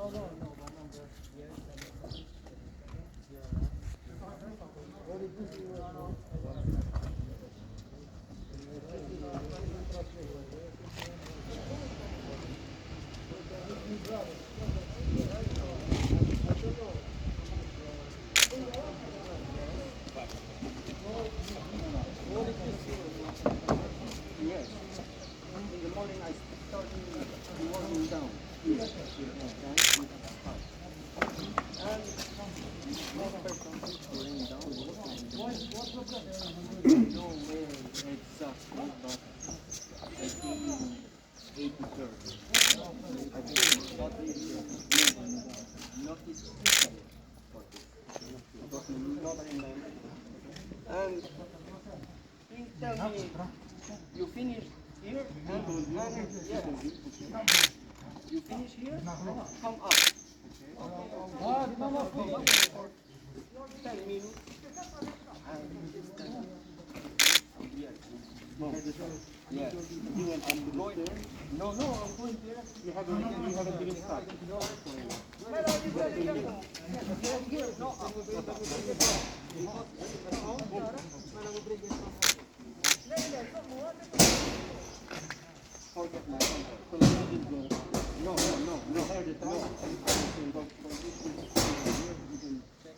Yes. In the morning I start walking down. Here. And this person is going down. I don't know where exactly, but I think 83rd. I think that is not his for this. Because not in and please tell me, you finish here and yeah. You finish here? Come up. For 10 minutes. Yes. You went I'm going there? No, I'm going there. You haven't even started. Forget my number. So you didn't go. No. I can go for this. You can check.